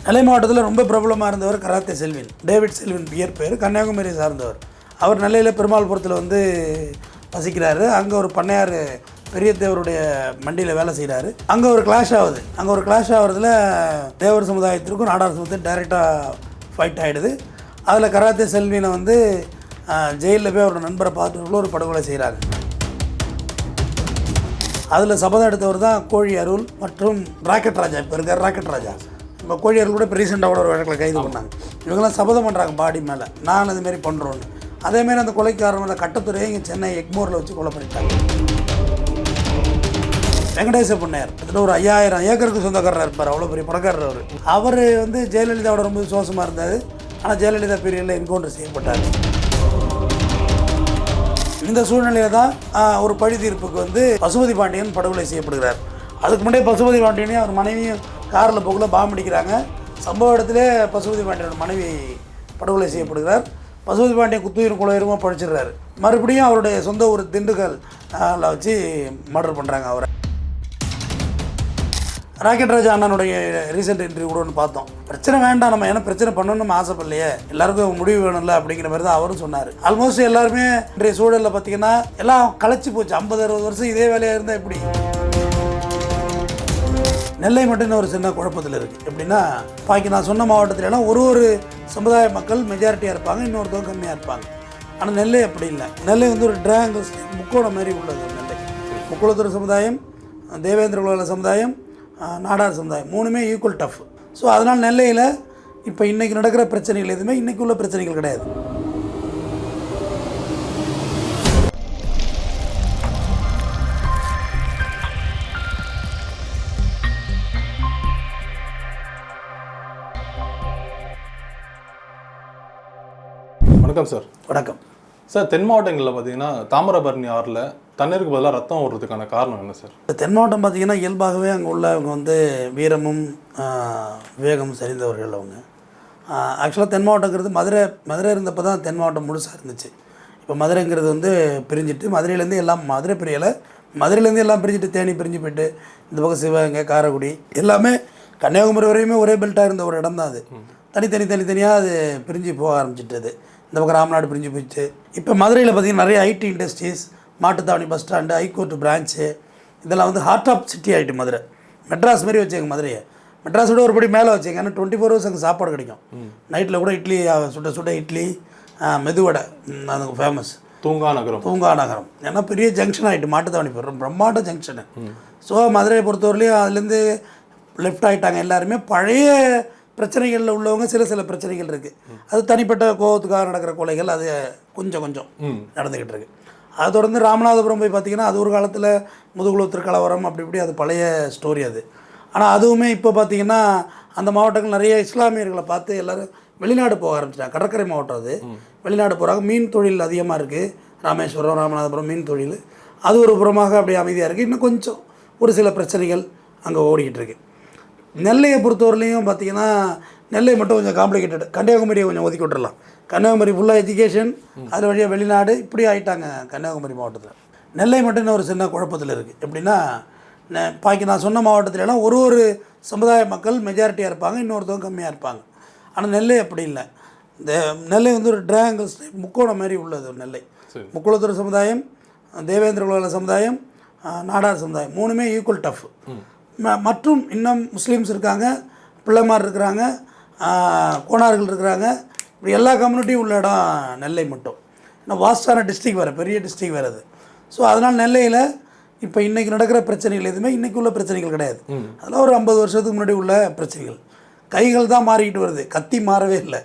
நெல்லை மாவட்டத்தில் ரொம்ப பிரபலமாக இருந்தவர் கராத்தே செல்வின், டேவிட் செல்வின் இயற்பெயர், கன்னியாகுமரி சார்ந்தவர். அவர் நெல்லையில் பெருமாள்புரத்தில் வசிக்கிறாரு. அங்கே ஒரு பண்ணையார் பெரிய தேவருடைய மண்டியில் வேலை செய்கிறாரு. அங்கே ஒரு கிளாஷ் ஆகுது. அங்கே ஒரு கிளாஷ் ஆகிறதுல தேவர் சமுதாயத்திற்கும் நாடார் சமுதாயத்துக்கும் டைரெக்டாக ஃபைட் ஆகிடுது. அதில் கராத்தே செல்வினை ஜெயிலில் போய் அவரோட நண்பரை பார்த்துட்டு ஒரு படுகொலை செய்கிறாங்க. அதில் சபதம் எடுத்தவர் தான் கோழி அருள் மற்றும் ராக்கெட் ராஜா. இப்போ இருக்கார் ராக்கெட் ராஜா. இப்போ கோழி அருள் கூட இப்போ ரீசெண்டாக கூட ஒரு வழக்கில் கைது பண்ணாங்க. இவங்கெல்லாம் சபதம் பண்ணுறாங்க பாடி மேலே, நான் அதுமாரி பண்ணுறோன்னு. அதேமாரி அந்த கொலைக்காரன் கட்டத்துறையை இங்கே சென்னை எக்மோரில் வச்சு கொலை பண்ணிட்டாங்க. வெங்கடேச பண்ணையார் கிட்டத்தட்ட ஒரு 5000 ஏக்கருக்கு சொந்தக்காரராக இருப்பார். அவ்வளோ பெரிய பணக்காரர் அவர். அவர் ஜெயலலிதாவோட ரொம்ப விசுவாசமாக இருந்தார். ஆனால் ஜெயலலிதா பீரியடில் என்கவுண்டர் செய்யப்பட்டார். இந்த சூழ்நிலையில் தான் ஒரு பழி தீர்ப்புக்கு பசுபதி பாண்டியன் படுகொலை செய்யப்படுகிறார். அதுக்கு முன்னாடியே பசுபதி பாண்டியனையும் அவர் மனைவியும் காரில் போகல பாம்பு அடிக்கிறாங்க. சம்பவ இடத்திலே பசுபதி பாண்டியனோட மனைவி படுகொலை செய்யப்படுகிறார். பசுபதி பாண்டியன் குத்துயிரும் குலையுருமா பழிச்சிடுறாரு. மறுபடியும் அவருடைய சொந்த ஊர் திண்டுக்கல்ல வச்சு மர்டர் பண்ணுறாங்க அவரை. ராக்கெட் ராஜா அண்ணனுடைய ரீசெண்ட் இன்டர்வியூ கூட ஒன்று பார்த்தோம். பிரச்சனை வேண்டாம், நம்ம ஏன்னா பிரச்சனை பண்ணணும்னு நம்ம ஆசைப்படலையே, எல்லாருக்கும் முடிவு வேணும்ல அப்படிங்கிற மாதிரி தான் அவரும் சொன்னார். ஆல்மோஸ்ட் எல்லாருமே இன்றைய சூழலில் பார்த்தீங்கன்னா எல்லாம் களைச்சி போச்சு. 50-60 வருஷம் இதே வேலையாக இருந்தால் எப்படி? நெல்லை மட்டும் ஒரு சின்ன குழப்பத்தில் இருக்குது. எப்படின்னா பாக்கி நான் சொன்ன மாவட்டத்திலலாம் ஒரு சமுதாய மக்கள் மெஜாரிட்டியாக இருப்பாங்க, இன்னொருத்தவங்க கம்மியாக இருப்பாங்க. ஆனால் நெல்லை அப்படி இல்லை. நெல்லை ஒரு ட்ரையாங்கிள் முக்கோணம் மாதிரி உள்ளது. நெல்லை முக்குளத்தூர் சமுதாயம், தேவேந்திர குல சமுதாயம், நாடார் சமுதாயம் மூணுமே ஈக்குவல் டஃப். ஸோ அதனால் நெல்லையில் இப்போ இன்றைக்கி நடக்கிற பிரச்சனைகள் எதுவுமே இன்றைக்கி உள்ள பிரச்சனைகள் கிடையாது. வணக்கம் சார். வணக்கம் சார். தென் மாவட்டங்களில் பார்த்தீங்கன்னா தாமிரபரணி ஆறில் தண்ணீருக்கு பதிலாக ரத்தம் ஓடுறதுக்கான காரணம் என்ன சார்? தென் மாவட்டம் பார்த்திங்கன்னா இயல்பாகவே அங்கே உள்ளவங்க வீரமும் விவேகமும் சரிந்தவர்கள் அவங்க. ஆக்சுவலாக தென் மாவட்டங்கிறது மதுரை இருந்தப்போ தான் தென் மாவட்டம் முழுசாக இருந்துச்சு. இப்போ மதுரைங்கிறது பிரிஞ்சுட்டு மதுரையிலேருந்து எல்லாம் மதுரை பிரியலை, மதுரையிலேருந்து எல்லாம் பிரிஞ்சுட்டு தேனி பிரிஞ்சு போய்ட்டு இந்த பக்கம் சிவகங்கை காரைக்குடி எல்லாமே கன்னியாகுமரி வரையுமே ஒரே பெல்ட்டாக இருந்த ஒரு இடம் தான் அது. தனித்தனியாக அது பிரிஞ்சு போக ஆரம்பிச்சிட்டது. இந்த பக்கம் ராமநாடு பிரிஞ்சு போயிடுச்சு. இப்போ மதுரையில் பார்த்திங்கன்னா நிறைய IT industries, Mattuthavani bus stand, high court branch இதெல்லாம் ஹார்ட் ஆஃப் சிட்டி ஆகிட்டு மதுரை. மெட்ராஸ் மாரி வச்சுங்க மதுரையை. மெட்ராஸோட ஒரு படி மேலே வச்சுங்க. ஏன்னா 24 ஹவர்ஸ் அங்கே சாப்பாடு கிடைக்கும். நைட்டில் கூட இட்லி சுட்ட இட்லி, மெதுவடை அது ஃபேமஸ். தூங்கா நகரம் ஏன்னா பெரிய ஜங்ஷன் ஆகிட்டு மாட்டுத்தாவணி பிரம்மாண்ட ஜங்ஷனு. ஸோ மதுரையை பொறுத்தவரையிலையும் அதுலேருந்து லெஃப்ட் ஆகிட்டாங்க எல்லாருமே. பழைய பிரச்சனைகளில் உள்ளவங்க சில பிரச்சனைகள் இருக்குது. அது தனிப்பட்ட கோபத்துக்காக நடக்கிற கொலைகள் அது கொஞ்சம் நடந்துக்கிட்டு இருக்குது. அதை தொடர்ந்து ராமநாதபுரம் போய் பார்த்திங்கன்னா அது ஒரு காலத்தில் முதுகுளத்தூர் கலவரம் அப்படி இப்படி அது பழைய ஸ்டோரி அது. ஆனால் அதுவுமே இப்போ பார்த்திங்கன்னா அந்த மாவட்டங்கள் நிறைய இஸ்லாமியர்களை பார்த்து எல்லோரும் வெளிநாடு போக ஆரம்பிச்சிட்டாங்க. கடற்கரை மாவட்டம் அது. வெளிநாடு போகிறாங்க. மீன் தொழில் அதிகமாக இருக்குது. ராமேஸ்வரம், ராமநாதபுரம் மீன் தொழில் அது ஒரு புறமாக அப்படியே அமைதியாக இருக்குது. இன்னும் கொஞ்சம் ஒரு சில பிரச்சனைகள் அங்கே ஓடிக்கிட்டு இருக்குது. நெல்லையை பொறுத்தவரையிலையும் பார்த்திங்கன்னா நெல்லை மட்டும் கொஞ்சம் காம்ப்ளிகேட்டட். கன்னியாகுமரியை கொஞ்சம் ஒதுக்கி விட்டுறலாம். கன்னியாகுமரி ஃபுல்லாக எஜுகேஷன், அது வழியாக வெளிநாடு இப்படி ஆகிட்டாங்க கன்னியாகுமரி மாவட்டத்தில். நெல்லை மட்டும் ஒரு சின்ன குழப்பத்தில் இருக்குது. எப்படின்னா பாக்கி நான் சொன்ன மாவட்டத்திலலாம் ஒரு சமுதாய மக்கள் மெஜாரிட்டியாக இருப்பாங்க, இன்னொருத்தவங்க கம்மியாக இருப்பாங்க. ஆனால் நெல்லை அப்படி இல்லை. இந்த நெல்லை ஒரு ட்ரையாங்கிள் முக்கோணம் மாதிரி உள்ளது. நெல்லை முக்குளத்தூர் சமுதாயம், தேவேந்திர குல சமுதாயம், நாடார் சமுதாயம் மூணுமே ஈக்குவல் டஃப். மற்றும் இன்னும் முஸ்லீம்ஸ் இருக்காங்க, பிள்ளைமார் இருக்கிறாங்க, கோனார்கள் இருக்கிறாங்க. இப்படி எல்லா கம்யூனிட்டியும் உள்ள இடம் நெல்லை மட்டும். ஏன்னா வாஸ்டான டிஸ்ட்ரிக் வேறு, பெரிய டிஸ்ட்ரிக் வேறு அது. ஸோ அதனால் நெல்லையில் இப்போ இன்றைக்கி நடக்கிற பிரச்சனைகள் எதுவுமே இன்றைக்கி உள்ள பிரச்சனைகள் கிடையாது. அதெல்லாம் ஒரு 50 வருஷத்துக்கு முன்னாடி உள்ள பிரச்சனைகள். கைகள் தான் மாறிக்கிட்டு வருது, கத்தி மாறவே இல்லை.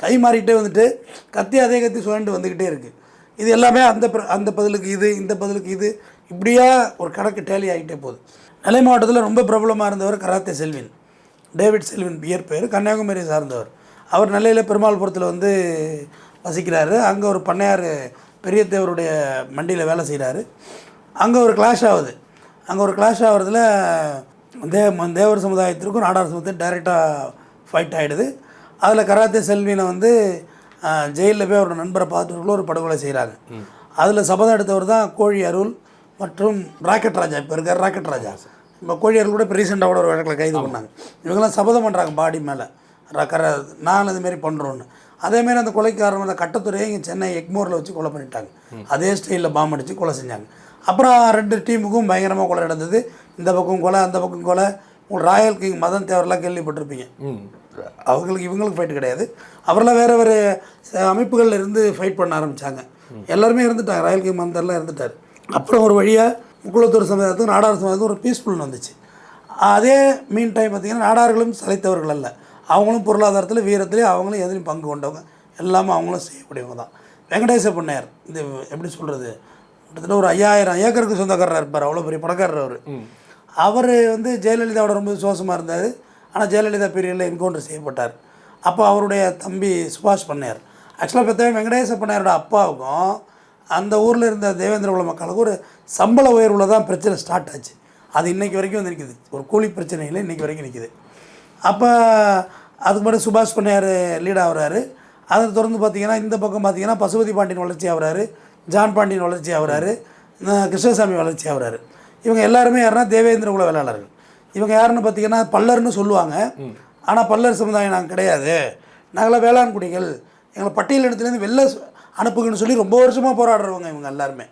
கை மாறிக்கிட்டே கத்தி அதே கத்தி சுழண்டு வந்துக்கிட்டே இருக்குது. இது எல்லாமே அந்த பதிலுக்கு இது, இந்த பதிலுக்கு இது, இப்படியா ஒரு கணக்கு டேலி ஆகிட்டே போகுது. நெல்லை மாவட்டத்தில் ரொம்ப பிரபலமாக இருந்தவர் கராத்தே செல்வின், டேவிட் செல்வின் இயற்பெயர், கன்னியாகுமரி சார்ந்தவர். அவர் நெல்லையில் பெருமாள்புரத்தில் வசிக்கிறாரு. அங்கே ஒரு பண்ணையார் பெரிய தேவருடைய மண்டியில் வேலை செய்கிறாரு. அங்கே ஒரு கிளாஷ் ஆகுது. அங்கே ஒரு கிளாஷ் ஆகிறதுல தேவர் சமுதாயத்திற்கும் நாடார் சமுதாயத்துக்கும் டைரெக்டாக ஃபைட் ஆகிடுது. அதில் கராத்தே செல்வினை ஜெயிலில் போய் அவரோட நண்பரை பார்த்துட்டு ஒரு படுகொலை செய்கிறாங்க. அதில் சபதம் எடுத்தவர் தான் கோழி அருள் மற்றும் ராக்கெட் ராஜா. இப்போ இருக்கார் ராக்கெட் ராஜா. இப்போ கோழியார்கள் கூட இப்போ ரீசெண்டாக கூட ஒரு வழக்கில் கைது பண்ணாங்க. இவங்கெல்லாம் சபதம் பண்ணுறாங்க பாடி மேலே நான் இதுமாரி பண்ணுறோன்னு. அதேமாரி அந்த கொலைக்காரன் அந்த கட்டத்துறையை இங்கே சென்னை எக்மோரில் வச்சு கொலை பண்ணிட்டாங்க. அதே ஸ்டைலில் பாம்பு அடித்து கொலை செஞ்சாங்க. அப்புறம் 2 டீமுக்கும் பயங்கரமாக கொலை நடந்தது. இந்த பக்கம் கொலை, அந்த பக்கம் கொலை. ராயல் கிங் மதன் தேவரெலாம் கேள்விப்பட்டிருப்பீங்க. அவங்களுக்கு இவங்களுக்கு ஃபைட் கிடையாது. அவரெல்லாம் வேறு வேறு அமைப்புகளில் இருந்து ஃபைட் பண்ண ஆரம்பித்தாங்க. எல்லாருமே இருந்துட்டாங்க. ராயல் கிங் மதன்லாம் இருந்துட்டார். அப்புறம் ஒரு வழியாக முக்குளத்தூர் சமுதாயத்துக்கு நாடார் சமுதாயத்துக்கு ஒரு பீஸ்ஃபுல் வந்துச்சு. அதே மீன் டைம் பார்த்திங்கன்னா நாடார்களும் சளைத்தவர்கள் அல்ல. அவங்களும் பொருளாதாரத்தில் வீரத்துலேயும் அவங்களும் எதுலையும் பங்கு கொண்டவங்க. எல்லாமே அவங்களும் செய்யக்கூடியவங்க தான். வெங்கடேச பண்ணையார் இந்த எப்படி சொல்கிறது, கிட்டத்தட்ட ஒரு 5000 ஏக்கருக்கு சொந்தக்காரராக இருப்பார். அவ்வளோ பெரிய பணக்காரர் அவர். அவர் வந்து ஜெயலலிதாவோட ரொம்ப விசுவாசமாக இருந்தார். ஆனால் ஜெயலலிதா பீரியடில் என்கவுண்டர் செய்யப்பட்டார். அப்போ அவருடைய தம்பி சுபாஷ் பண்ணையார், ஆக்சுவலாக பார்த்தா வெங்கடேச பண்ணையாரோட அப்பாவுக்கும் அந்த ஊரில் இருந்த தேவேந்திர குல மக்களுக்கு ஒரு சம்பள உயர்வில் தான் பிரச்சனை ஸ்டார்ட் ஆச்சு. அது இன்றைக்கி வரைக்கும் வந்து நிற்குது. ஒரு கூலி பிரச்சனையில் இன்றைக்கி வரைக்கும் நிற்குது. அப்போ அதுக்கு முன்னாடி சுபாஷ் பண்ணையார் லீட் ஆகிறாரு. அதை தொடர்ந்து பார்த்திங்கன்னா இந்த பக்கம் பார்த்திங்கன்னா பசுபதி பாண்டியன் வளர்ச்சி ஆகிறாரு, ஜான் பாண்டியன் வளர்ச்சி ஆகிறாரு, கிருஷ்ணசாமி வளர்ச்சி ஆகிறாரு. இவங்க எல்லாருமே யாருன்னா தேவேந்திர குல வேளாளர்கள். இவங்க யாருன்னு பார்த்திங்கன்னா பல்லர்னு சொல்லுவாங்க. ஆனால் பல்லர் சமுதாயம் நாங்கள் கிடையாது, நாங்களாம் வேளாண் குடிகள், எங்களை பட்டியலினத்துலேருந்து வெளில அனுப்புங்கன்னு சொல்லி ரொம்ப வருஷமாக போராடுறவங்க இவங்க எல்லாருமே.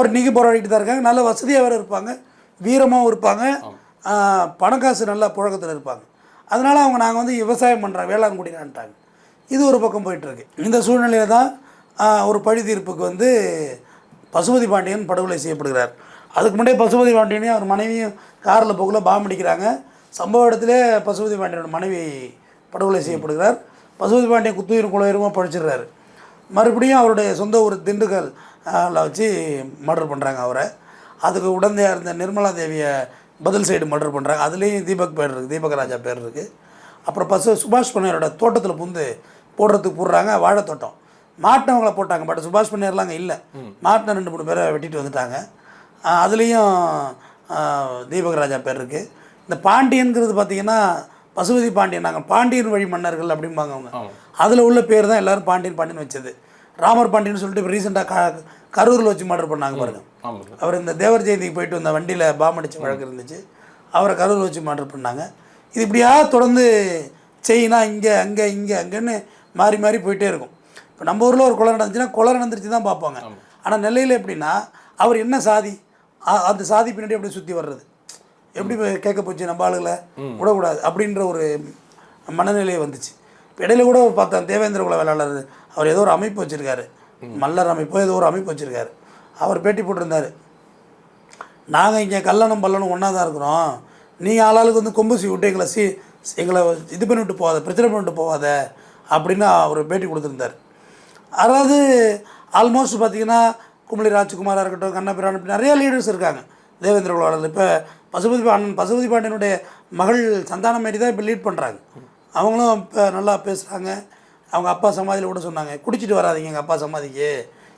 இன்றைக்கி போராடிட்டு தான் இருக்காங்க. நல்ல வசதியாக வேறு இருப்பாங்க, வீரமாகவும் இருப்பாங்க, பணக்காசு நல்லா புழக்கத்தில் இருப்பாங்க. அதனால் அவங்க நாங்கள் வந்து விவசாயம் பண்ணுறோம், வேளாண் குடிகான்ட்டாங்க. இது ஒரு பக்கம் போயிட்டுருக்கு. இந்த சூழ்நிலையில் தான் ஒரு பழி தீர்ப்புக்கு வந்து பசுபதி பாண்டியன் படுகொலை செய்யப்படுகிறார். அதுக்கு முன்னாடியே பசுபதி பாண்டியனையும் அவர் மனைவியும் காரில் போகல பாம்பு அடிக்கிறாங்க. சம்பவ இடத்திலே பசுபதி பாண்டியனோட மனைவி படுகொலை செய்யப்படுகிறார். பசுபதி பாண்டியன் குத்துயிர் குலையுரமாக பழிச்சிடுறாரு. மறுபடியும் அவருடைய சொந்த ஊர் திண்டுக்கல்ல வச்சு மர்டர் பண்ணுறாங்க அவரை. அதுக்கு உடந்தையாக இருந்த நிர்மலா தேவியை பதில் சைடு மர்டர் பண்ணுறாங்க. அதுலேயும் தீபக் பேர் இருக்குது, தீபக் ராஜா பேர் இருக்குது. அப்புறம் சுபாஷ் பண்ணையாரோட தோட்டத்தில் புந்து போடுறதுக்கு போடுறாங்க, வாழைத்தோட்டம். மாட்டினவங்களை போட்டாங்க, பட் சுபாஷ் பண்ணையார்லாம் அங்கே இல்லை. மாட்டின 2-3 பேரை வெட்டிட்டு வந்துட்டாங்க. அதுலேயும் தீபக் ராஜா பேர் இருக்குது. இந்த பாண்டியன்கிறது பார்த்திங்கன்னா பசுபதி பாண்டியன், நாங்கள் பாண்டியன் வழி மன்னர்கள் அப்படிம்பாங்க அவங்க. அதில் உள்ள பேர் தான் எல்லோரும் பாண்டியன் பாண்டியன் வச்சது. ராமர் பாண்டியன்னு சொல்லிட்டு இப்போ ரீசெண்டாக கரூரில் வச்சு மர்டர் பண்ணாங்க பாருங்கள். அவர் இந்த தேவர் ஜெயந்திக்கு போயிட்டு வந்த வண்டியில் பாம்பு அடித்த வழக்கு இருந்துச்சு, அவரை கரூரில் வச்சு மர்டர் பண்ணாங்க. இது இப்படியா தொடர்ந்து செய்யினா இங்கே அங்கே இங்கே அங்கேன்னு மாறி மாறி போயிட்டே இருக்கும். இப்போ நம்ம ஊரில் ஒரு கொலை நடந்துச்சுன்னா கொலை நடந்துருச்சு தான் பார்ப்பாங்க. ஆனால் நெல்லையில் எப்படின்னா அவர் என்ன சாதி, அந்த சாதி பின்னாடி அப்படியே சுற்றி வர்றது, எப்படி கேட்க போச்சு நம்ம ஆளுகளை விடக்கூடாது அப்படின்ற ஒரு மனநிலையை வந்துச்சு. இப்போ இடையில கூட பார்த்தேன், தேவேந்திர குல வேளாளர் அவர் ஏதோ ஒரு அமைப்பு வச்சுருக்காரு, மல்லர் அமைப்போ ஏதோ ஒரு அமைப்பு வச்சுருக்காரு. அவர் பேட்டி போட்டிருந்தார், நாங்கள் இங்கே கல்லணம் பல்லனும் ஒன்றா தான் இருக்கிறோம், நீங்கள் ஆளாளுக்கு வந்து கொம்பு விட்டு எங்களை இது பண்ணிவிட்டு போகாத, பிரச்சனை பண்ணிவிட்டு போகாத அப்படின்னு அவர் பேட்டி கொடுத்துருந்தார். அதாவது ஆல்மோஸ்ட் பார்த்திங்கன்னா கும்பளி ராஜ்குமாராக இருக்கட்டும், கண்ணபிரான், இப்படி நிறையா லீடர்ஸ் இருக்காங்க தேவேந்திர குல வேளாளர். இப்போ பசுபதி பாண்டியனுடைய மகள் சந்தானமேரி தான் இப்போ லீட் பண்ணுறாங்க. அவங்களும் இப்போ நல்லா பேசுகிறாங்க. அவங்க அப்பா சமாதியில் கூட சொன்னாங்க, குடிச்சிட்டு வராதிங்க எங்கள் அப்பா சமாதிக்கு,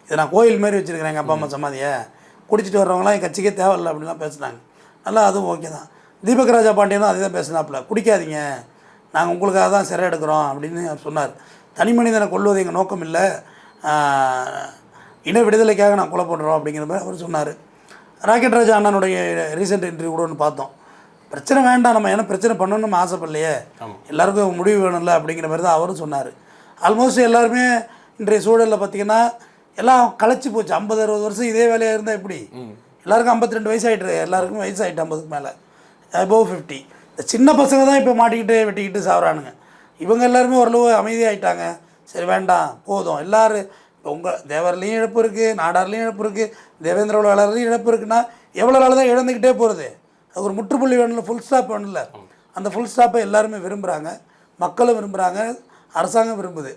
இதை நான் கோயில் மாரி வச்சுருக்கிறேன் எங்கள் அப்பா அம்மா சமாதியை, குடிச்சிட்டு வர்றவங்களாம் என் கட்சிக்கே தேவையில்லை அப்படின்லாம் பேசுனாங்க. நல்லா அதுவும் ஓகே தான். தீபக் ராஜா பாண்டியனும் அதே தான் பேசினாப்புல, குடிக்காதீங்க, நாங்கள் உங்களுக்காக தான் சிறை எடுக்கிறோம் அப்படின்னு சொன்னார். தனி மனிதனை கொல்வது எங்கள் நோக்கம் இல்லை, இன விடுதலைக்காக நான் கொலை பண்ணுறோம் அப்படிங்கிற மாதிரி அவர் சொன்னார். ராக்கெட் ராஜா அண்ணனுடைய ரீசெண்ட் இன்டர்வியூ கூட ஒன்று பார்த்தோம். பிரச்சனை வேண்டாம், நம்ம ஏன்னா பிரச்சனை பண்ணணும்னு நம்ம ஆசைப்படலையே, எல்லாருக்கும் முடிவு வேணும்ல அப்படிங்கிற மாதிரி தான் அவரும் சொன்னார். ஆல்மோஸ்ட் எல்லாருமே இன்றைய சூழலில் பார்த்திங்கன்னா எல்லாம் களைச்சி போச்சு. 50-60 வருஷம் இதே வேலையாக இருந்தால் எப்படி, எல்லாருக்கும் 52 வயசு ஆகிட்டு, எல்லாருக்கும் வயசு ஆகிட்டு 50க்கு மேலே, அபோவ் 50. இந்த சின்ன பசங்க தான் இப்போ மாட்டிக்கிட்டு வெட்டிக்கிட்டு சாப்பிட்றானுங்க. இவங்க எல்லாருமே ஓரளவு அமைதியாகிட்டாங்க. சரி வேண்டாம் போதும், எல்லோரும் இப்போ உங்கள் தேவர்லேயும் இழப்பு இருக்குது, நாடார்லேயும் இழப்பு இருக்குது, தேவேந்திர குல வேளாளர்லையும் இழப்பு இருக்குன்னா எவ்வளோ நாள் தான் இழந்துக்கிட்டே போகிறது. அது ஒரு முற்றுப்புள்ளி வேணும்ல, ஃபுல் ஸ்டாப் வேணும்ல. அந்த ஃபுல் ஸ்டாப்பை எல்லாருமே விரும்புகிறாங்க, மக்களும் விரும்புகிறாங்க, அரசாங்கம் விரும்புது.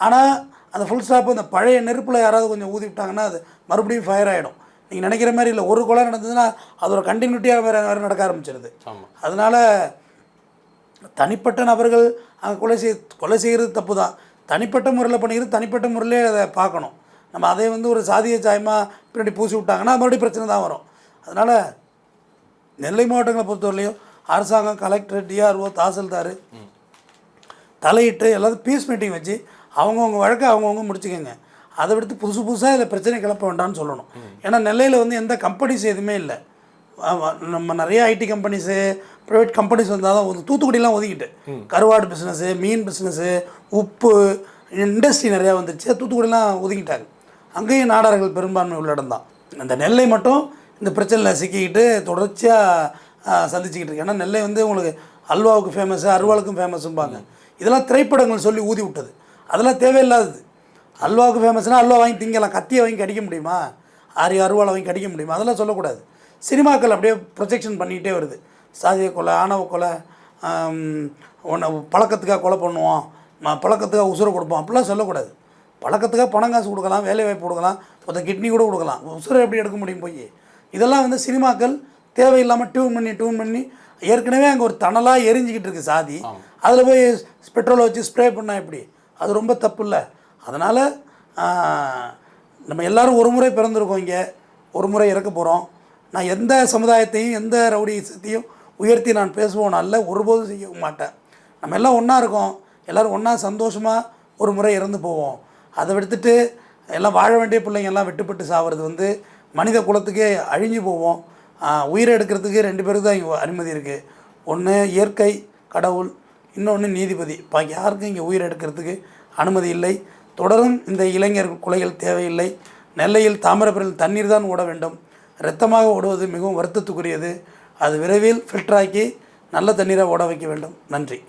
ஆனால் அந்த ஃபுல் ஸ்டாப்பு அந்த பழைய நெருப்பில் யாராவது கொஞ்சம் ஊதி விட்டாங்கன்னா அது மறுபடியும் ஃபயர் ஆகிடும். நீங்கள் நினைக்கிற மாதிரி இல்லை, ஒரு கொலை நடந்ததுன்னா அதோட கண்டினியூட்டியாக வேறு நடக்க ஆரம்பிச்சிருது. அதனால் தனிப்பட்ட நபர்கள் அங்கே கொலை செய்கிறது தப்பு தான், தனிப்பட்ட முறையில் பண்ணிக்கிறது தனிப்பட்ட முறையிலே அதை பார்க்கணும். நம்ம அதை வந்து ஒரு சாதிய சாயமாக பின்னாடி பூசி விட்டாங்கன்னா மறுபடியும் பிரச்சனை தான் வரும். அதனால் நெல்லை மாவட்டங்களை பொறுத்தவரையிலையும் அரசாங்கம், கலெக்டர், டிஆர்ஓ, தாசில்தார் தலையிட்டு எல்லாத்தையும் பீஸ் மீட்டிங் வச்சு அவங்கவுங்க வழக்கை அவங்கவுங்க முடிச்சுக்கோங்க. அதை விடுத்து புதுசாக இதில் பிரச்சனை கிளப்ப வேண்டாம்னு சொல்லணும். ஏன்னா நெல்லையில் வந்து எந்த கம்பெனிஸ் எதுவுமே இல்லை, நம்ம நிறைய ஐடி கம்பெனிஸு ப்ரைவேட் கம்பெனிஸ் வந்தால் தான் தூத்துக்குடிலாம் ஒதுக்கிட்டு கருவாடு பிஸ்னஸ்ஸு மீன் பிஸ்னஸ்ஸு உப்பு இண்டஸ்ட்ரி நிறையா வந்துருச்சு, தூத்துக்குடிலாம் ஒதுக்கிட்டாங்க. அங்கேயும் நாடார்கள் பெரும்பான்மை உள்ள இடம் தான். அந்த நெல்லை மட்டும் இந்த பிரச்சனையில் சிக்கிக்கிட்டு தொடர்ச்சியாக சந்திச்சுக்கிட்டு இருக்கு. ஏன்னா நெல்லை வந்து உங்களுக்கு அல்வாவுக்கு ஃபேமஸ்ஸு, அருவாளுக்கும் ஃபேமஸும்பாங்க. இதெல்லாம் திரைப்படங்கள் சொல்லி ஊதி விட்டது, அதெல்லாம் தேவையில்லாதது. அல்வாவுக்கு ஃபேமஸ்னால் அல்வா வாங்கி திங்கலாம், கத்தியை வாங்கி கடிக்க முடியுமா, அருவாளை வாங்கி கடிக்க முடியுமா, அதெல்லாம் சொல்லக்கூடாது. சினிமாக்கள் அப்படியே ப்ரொஜெக்ஷன் பண்ணிக்கிட்டே வருது. சாதிய கொலை, ஆணவ கொலை, பழக்கத்துக்காக கொலை பண்ணுவோம், பழக்கத்துக்காக உசுரை கொடுப்போம், அப்படிலாம் சொல்லக்கூடாது. பழக்கத்துக்காக பணம் காசு கொடுக்கலாம், வேலை வாய்ப்பு கொடுக்கலாம், ஒருத்த கிட்னி கூட கொடுக்கலாம், உசுரை எப்படி எடுக்க முடியும் போய்? இதெல்லாம் வந்து சினிமாக்கள் தேவையில்லாமல் டியூன் பண்ணி ஏற்கனவே அங்கே ஒரு தணலாக எரிஞ்சிக்கிட்டு இருக்குது சாதி, அதில் போய் பெட்ரோலை வச்சு ஸ்ப்ரே பண்ணால் எப்படி? அது ரொம்ப தப்பு இல்லை. அதனால் நம்ம எல்லோரும் ஒரு முறை பிறந்திருக்கோம், இங்கே ஒரு முறை இறக்க போகிறோம். நான் எந்த சமுதாயத்தையும் எந்த ரவுடியத்தையும் உயர்த்தி நான் பேசுவோம் அல்ல, ஒருபோதும் செய்ய மாட்டேன். நம்ம எல்லாம் ஒன்றா இருக்கோம், எல்லோரும் ஒன்றா சந்தோஷமாக ஒரு முறை இறந்து போவோம். அதை விடுத்துட்டு எல்லாம் வாழ வேண்டிய பிள்ளைங்க எல்லாம் விட்டுப்பட்டு சாகிறது வந்து மனித குலத்துக்கே அழிஞ்சு போவோம். உயிரை எடுக்கிறதுக்கு 2 பேருக்கு தான் இங்கே அனுமதி இருக்குது. ஒன்று இயற்கை கடவுள், இன்னொன்று நீதிபதி. பாக்கி யாருக்கும் இங்கே உயிரை எடுக்கிறதுக்கு அனுமதி இல்லை. தொடரும் இந்த இளைஞர் கொலைகள் தேவையில்லை. நெல்லையில் தாமிரபரணியில் தண்ணீர் தான் ஓட வேண்டும். இரத்தமாக ஓடுவது மிகவும் வருத்தத்துக்குரியது. அது விரைவில் ஃபில்டராக்கி நல்ல தண்ணீரை ஓட வைக்க வேண்டும். நன்றி.